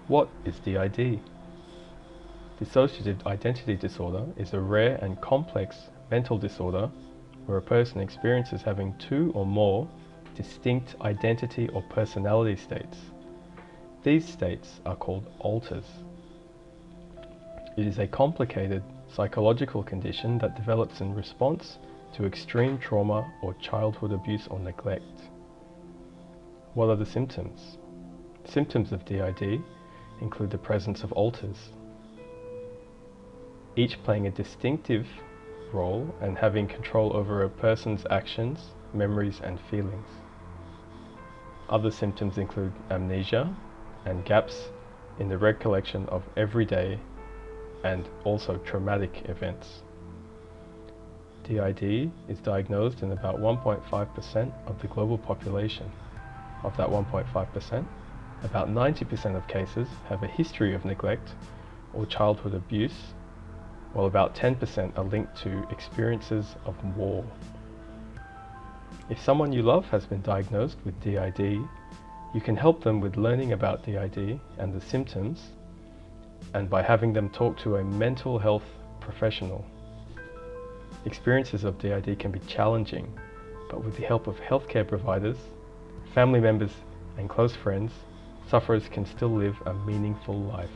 What is DID? Dissociative identity disorder is a rare and complex mental disorder where a person experiences having two or more distinct identity or personality states. These states are called alters. It is a complicated psychological condition that develops in response to extreme trauma or childhood abuse or neglect. What are the symptoms? Symptoms of DID include the presence of alters, each playing a distinctive role and having control over a person's actions, memories, and feelings. Other symptoms include amnesia and gaps in the recollection of everyday and also traumatic events. DID is diagnosed in about 1.5% of the global population. Of that 1.5%, about 90% of cases have a history of neglect or childhood abuse, while about 10% are linked to experiences of war. If someone you love has been diagnosed with DID, you can help them with learning about DID and the symptoms, and by having them talk to a mental health professional. Experiences of DID can be challenging, but with the help of healthcare providers, family members, and close friends, sufferers can still live a meaningful life.